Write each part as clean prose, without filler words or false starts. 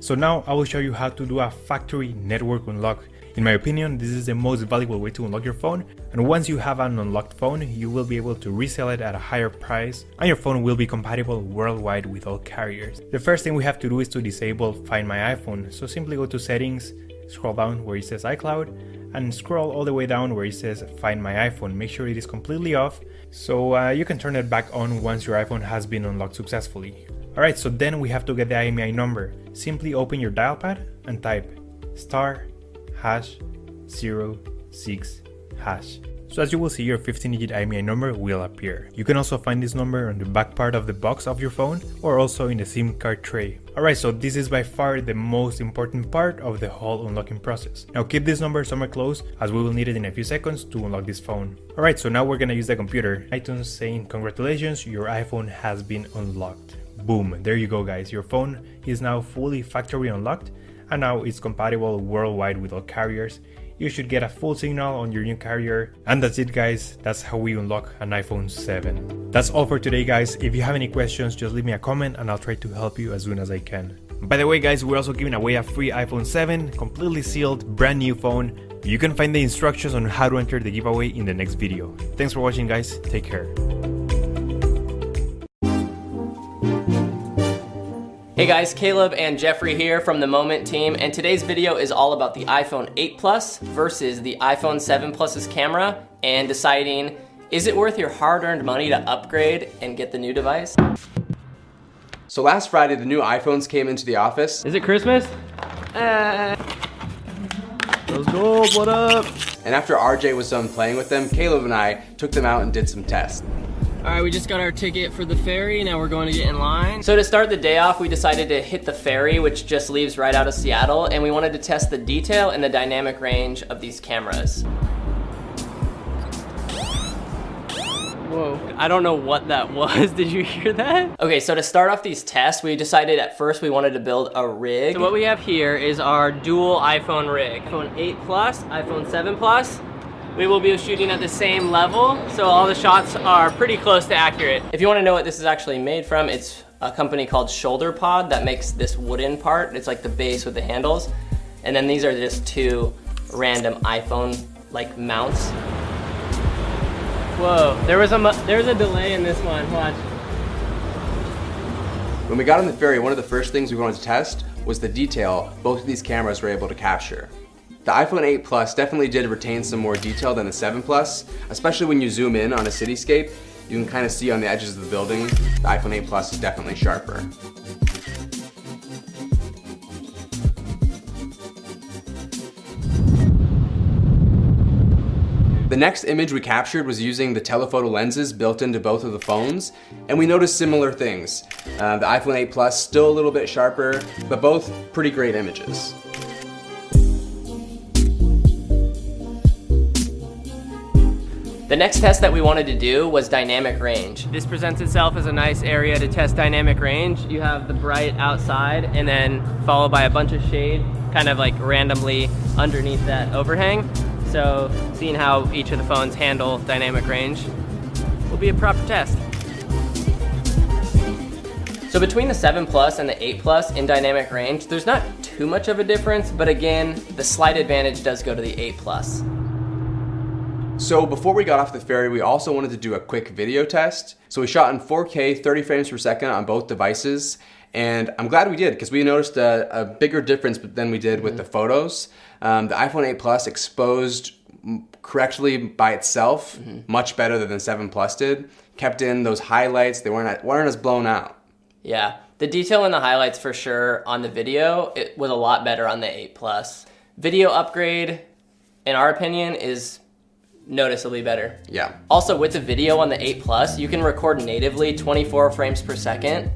So now I will show you how to do a factory network unlock. In my opinion, this is the most valuable way to unlock your phone, and once you have an unlocked phone, you will be able to resell it at a higher price, and your phone will be compatible worldwide with all carriers. The first thing we have to do is to disable Find My iPhone, so simply go to Settings, scroll down where it says iCloud, and scroll all the way down where it says Find My iPhone. Make sure it is completely off, so you can turn it back on once your iPhone has been unlocked successfully. Alright, so then we have to get the IMEI number. Simply open your dial pad and type *#06#. So as you will see, your 15-digit IMEI number will appear. You can also find this number on the back part of the box of your phone or also in the SIM card tray. Alright, so this is by far the most important part of the whole unlocking process. Now keep this number somewhere close as we will need it in a few seconds to unlock this phone. Alright, so now we're gonna use the computer. iTunes saying congratulations, your iPhone has been unlocked. Boom, there you go guys, your phone is now fully factory unlocked and now it's compatible worldwide with all carriers. You should get a full signal on your new carrier. And that's it guys, that's how we unlock an iPhone 7. That's all for today guys. If you have any questions, just leave me a comment and I'll try to help you as soon as I can. By the way guys, we're also giving away a free iPhone 7, completely sealed, brand new phone. You can find the instructions on how to enter the giveaway in the next video. Thanks for watching guys, take care. Hey guys, Caleb and Jeffrey here from the Moment team, and today's video is all about the iPhone 8 Plus versus the iPhone 7 Plus's camera and deciding, is it worth your hard-earned money to upgrade and get the new device? So last Friday, the new iPhones came into the office. Is it Christmas? Let's go, what up? And after RJ was done playing with them, Caleb and I took them out and did some tests. Alright, we just got our ticket for the ferry, now we're going to get in line. So to start the day off, we decided to hit the ferry, which just leaves right out of Seattle, and we wanted to test the detail and the dynamic range of these cameras. Whoa, I don't know what that was. Did you hear that? Okay, so to start off these tests, we decided at first we wanted to build a rig. So what we have here is our dual iPhone rig. iPhone 8 Plus, iPhone 7 Plus. We will be shooting at the same level, so all the shots are pretty close to accurate. If you want to know what this is actually made from, it's a company called Shoulder Pod that makes this wooden part. It's like the base with the handles. And then these are just two random iPhone like mounts. Whoa, there's a delay in this one, watch. When we got on the ferry, one of the first things we wanted to test was the detail both of these cameras were able to capture. The iPhone 8 Plus definitely did retain some more detail than the 7 Plus, especially when you zoom in on a cityscape. You can kind of see on the edges of the building, the iPhone 8 Plus is definitely sharper. The next image we captured was using the telephoto lenses built into both of the phones, and we noticed similar things. The iPhone 8 Plus still a little bit sharper, but both pretty great images. The next test that we wanted to do was dynamic range. This presents itself as a nice area to test dynamic range. You have the bright outside and then followed by a bunch of shade, kind of like randomly underneath that overhang. So seeing how each of the phones handle dynamic range will be a proper test. So between the 7 Plus and the 8 Plus in dynamic range, there's not too much of a difference, but again, the slight advantage does go to the 8 Plus. So before we got off the ferry, we also wanted to do a quick video test. So we shot in 4K, 30 frames per second on both devices. And I'm glad we did because we noticed a bigger difference than we did with the photos. The iPhone 8 Plus exposed correctly by itself, much better than the 7 Plus did. Kept in those highlights, they weren't as blown out. Yeah, the detail in the highlights for sure on the video, it was a lot better on the 8 Plus. Video upgrade, in our opinion, is noticeably better. Yeah. Also with the video on the 8 Plus, you can record natively 24 frames per second.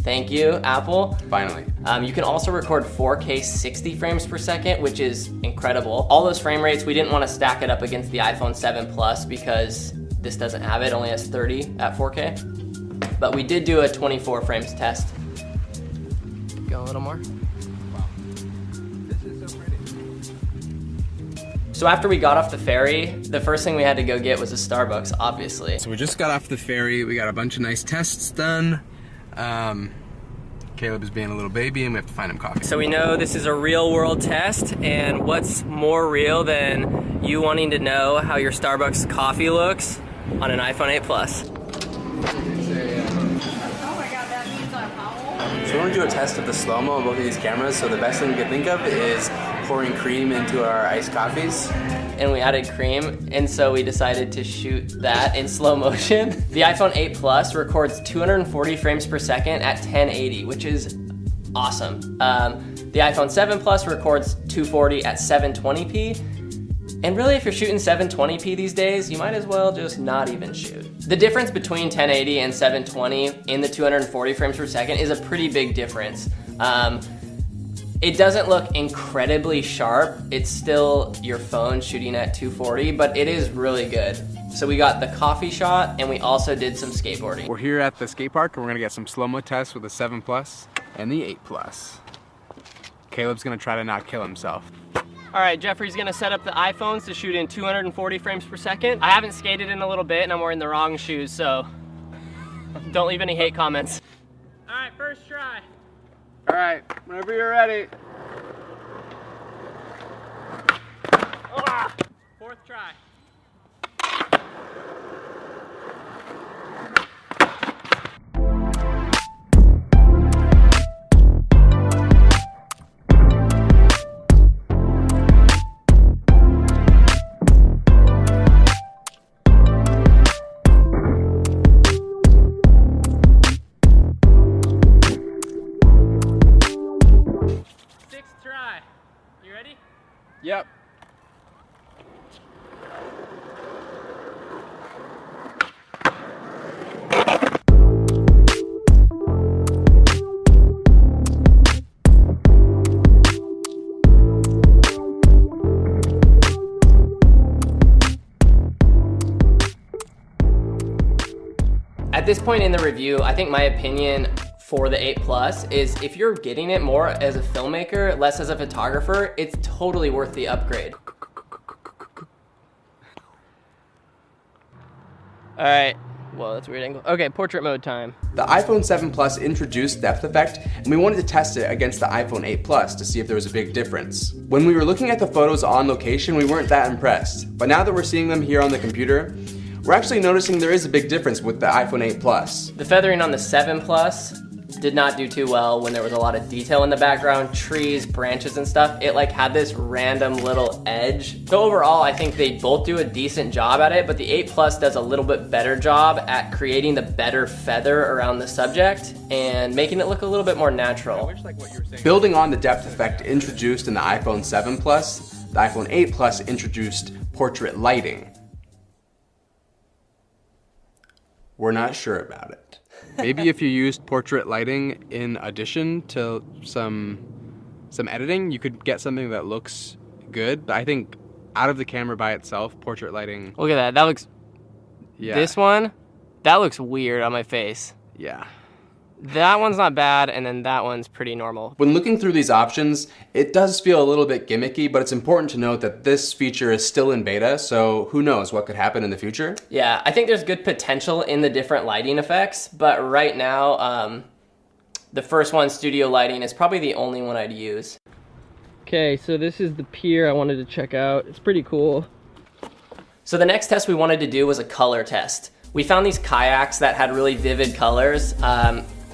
Thank you, Apple. Finally. You can also record 4K 60 frames per second, which is incredible. All those frame rates, we didn't want to stack it up against the iPhone 7 Plus because this doesn't have it, only has 30 at 4K. But we did do a 24 frames test. Go a little more. So after we got off the ferry, the first thing we had to go get was a Starbucks, obviously. So we just got off the ferry. We got a bunch of nice tests done. Caleb is being a little baby and we have to find him coffee. So we know this is a real world test, and what's more real than you wanting to know how your Starbucks coffee looks on an iPhone 8 Plus. Oh my god, that means I'm how? So we're gonna do a test of the slow-mo on both of these cameras, so the best thing we can think of is pouring cream into our iced coffees. And we added cream, and so we decided to shoot that in slow motion. The iPhone 8 Plus records 240 frames per second at 1080, which is awesome. The iPhone 7 Plus records 240 at 720p. And really, if you're shooting 720p these days, you might as well just not even shoot. The difference between 1080 and 720 in the 240 frames per second is a pretty big difference. It doesn't look incredibly sharp. It's still your phone shooting at 240, but it is really good. So we got the coffee shot, and we also did some skateboarding. We're here at the skate park and we're gonna get some slow-mo tests with the 7 Plus and the 8 Plus. Caleb's gonna try to not kill himself. All right, Jeffrey's gonna set up the iPhones to shoot in 240 frames per second. I haven't skated in a little bit and I'm wearing the wrong shoes, so don't leave any hate comments. All right, first try. All right, whenever you're ready. Fourth try. Sixth try. You ready? Yep. At this point in the review, I think my opinion for the 8 Plus is if you're getting it more as a filmmaker, less as a photographer, it's totally worth the upgrade. All right, well, that's a weird angle. Okay, portrait mode time. The iPhone 7 Plus introduced depth effect, and we wanted to test it against the iPhone 8 Plus to see if there was a big difference. When we were looking at the photos on location, we weren't that impressed. But now that we're seeing them here on the computer, we're actually noticing there is a big difference with the iPhone 8 Plus. The feathering on the 7 Plus did not do too well when there was a lot of detail in the background, trees, branches and stuff. It like had this random little edge. So overall, I think they both do a decent job at it, but the 8 Plus does a little bit better job at creating the better feather around the subject and making it look a little bit more natural. Building on the depth effect introduced in the iPhone 7 Plus, the iPhone 8 Plus introduced portrait lighting. We're not sure about it. Maybe if you used portrait lighting in addition to some editing, you could get something that looks good. But I think out of the camera by itself, portrait lighting. Look at that, that looks, Yeah. this one, that looks weird on my face. Yeah. That one's not bad, and then that one's pretty normal. When looking through these options, it does feel a little bit gimmicky, but it's important to note that this feature is still in beta, so who knows what could happen in the future. Yeah, I think there's good potential in the different lighting effects, but right now, the first one, studio lighting, is probably the only one I'd use. Okay, so this is the pier I wanted to check out. It's pretty cool. So the next test we wanted to do was a color test. We found these kayaks that had really vivid colors.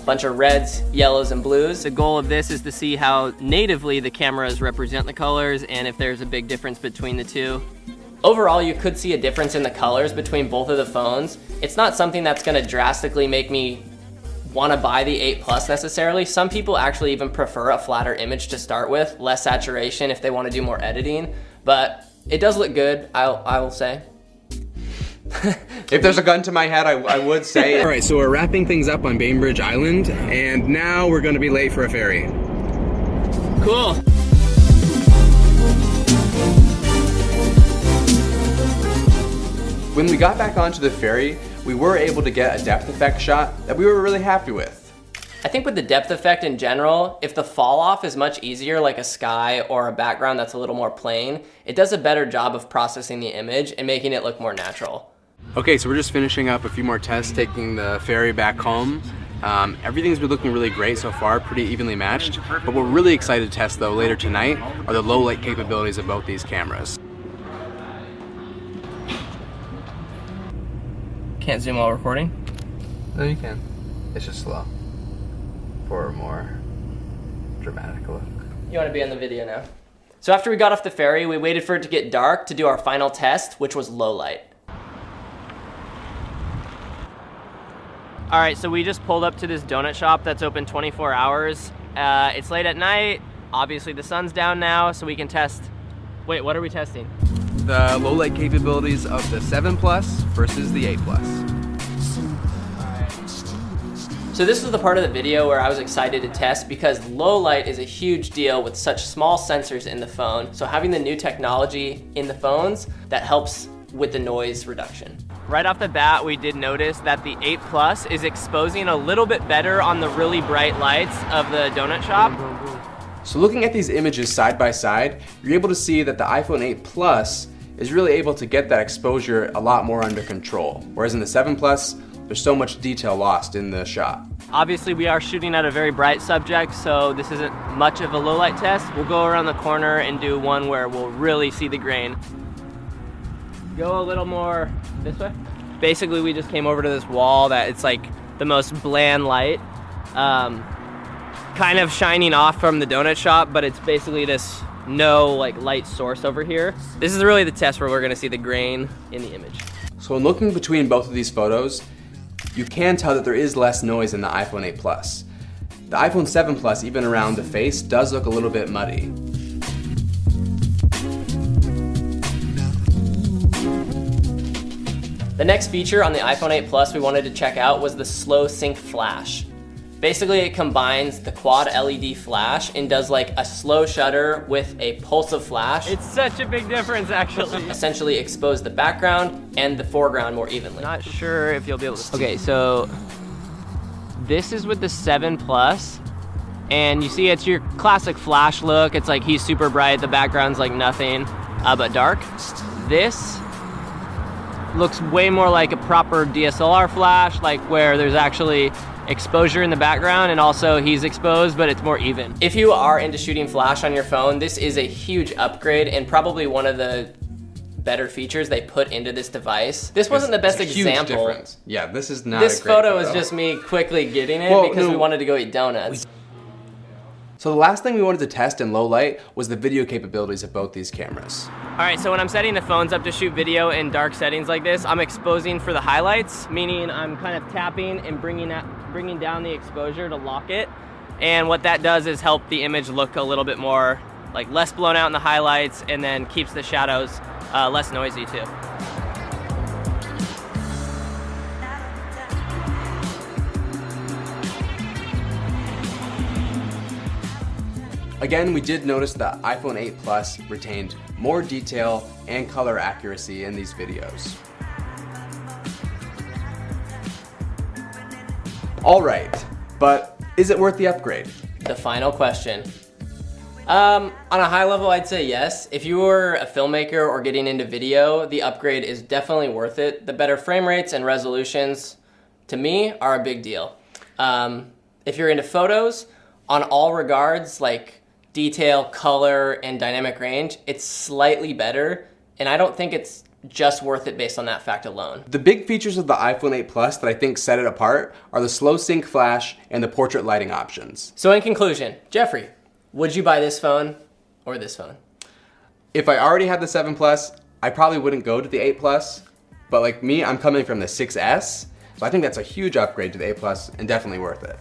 Bunch of reds, yellows, and blues. The goal of this is to see how natively the cameras represent the colors and if there's a big difference between the two. Overall, you could see a difference in the colors between both of the phones. It's not something that's gonna drastically make me wanna buy the 8 Plus necessarily. Some people actually even prefer a flatter image to start with, less saturation if they wanna do more editing, but it does look good, I will say. If there's a gun to my head, I would say. All right, so we're wrapping things up on Bainbridge Island, and now we're gonna be late for a ferry. Cool. When we got back onto the ferry, we were able to get a depth effect shot that we were really happy with. I think with the depth effect in general, if the fall off is much easier, like a sky or a background that's a little more plain, it does a better job of processing the image and making it look more natural. Okay, so we're just finishing up a few more tests, taking the ferry back home. Everything's been looking really great so far, pretty evenly matched. But what we're really excited to test though later tonight are the low light capabilities of both these cameras. Can't zoom while recording? No, you can. It's just slow for a more dramatic look. You want to be on the video now. So after we got off the ferry, we waited for it to get dark to do our final test, which was low light. All right, so we just pulled up to this donut shop that's open 24 hours. It's late at night. Obviously the sun's down now, so we can test. Wait, what are we testing? The low light capabilities of the 7 Plus versus the 8 Plus. So this was the part of the video where I was excited to test because low light is a huge deal with such small sensors in the phone. So having the new technology in the phones, that helps with the noise reduction. Right off the bat, we did notice that the 8 Plus is exposing a little bit better on the really bright lights of the donut shop. So looking at these images side by side, you're able to see that the iPhone 8 Plus is really able to get that exposure a lot more under control. Whereas in the 7 Plus, there's so much detail lost in the shot. Obviously we are shooting at a very bright subject, so this isn't much of a low light test. We'll go around the corner and do one where we'll really see the grain. Go a little more this way. Basically we just came over to this wall that it's like the most bland light, kind of shining off from the donut shop, but it's basically this no like light source over here. This is really the test where we're gonna see the grain in the image. So in looking between both of these photos, you can tell that there is less noise in the iPhone 8 Plus. The iPhone 7 Plus, even around the face, does look a little bit muddy. The next feature on the iPhone 8 Plus we wanted to check out was the slow sync flash. Basically it combines the quad LED flash and does like a slow shutter with a pulse of flash. It's such a big difference actually. Essentially expose the background and the foreground more evenly. Not sure if you'll be able to see. Okay, so this is with the 7 Plus and you see it's your classic flash look. It's like he's super bright, the background's like nothing but dark. This looks way more like a proper DSLR flash, like where there's actually exposure in the background and also he's exposed, but it's more even. If you are into shooting flash on your phone, this is a huge upgrade and probably one of the better features they put into this device. This wasn't the best example. Huge difference. Yeah, this is not This a great photo is just me quickly getting it because we wanted to go eat donuts. So the last thing we wanted to test in low light was the video capabilities of both these cameras. All right, so when I'm setting the phones up to shoot video in dark settings like this, I'm exposing for the highlights, meaning I'm kind of tapping and bringing down the exposure to lock it. And what that does is help the image look a little bit more, like less blown out in the highlights, and then keeps the shadows less noisy too. Again, we did notice that iPhone 8 Plus retained more detail and color accuracy in these videos. All right, but is it worth the upgrade? The final question. On a high level, I'd say yes. If you were a filmmaker or getting into video, the upgrade is definitely worth it. The better frame rates and resolutions, to me, are a big deal. If you're into photos, on all regards, like detail, color, and dynamic range, it's slightly better, and I don't think it's just worth it based on that fact alone. The big features of the iPhone 8 Plus that I think set it apart are the slow sync flash and the portrait lighting options. So in conclusion, Jeffrey, would you buy this phone or this phone? If I already had the 7 Plus, I probably wouldn't go to the 8 Plus, but like me, I'm coming from the 6S, so I think that's a huge upgrade to the 8 Plus and definitely worth it.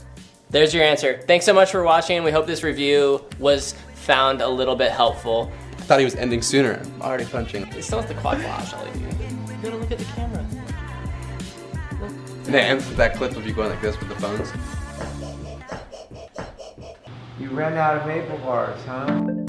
There's your answer. Thanks so much for watching. We hope this review was found a little bit helpful. I thought he was ending sooner. I'm already punching. It still has the quad flash LED. You gotta look at the camera. They end with that clip of you going like this with the phones. You ran out of maple bars, huh?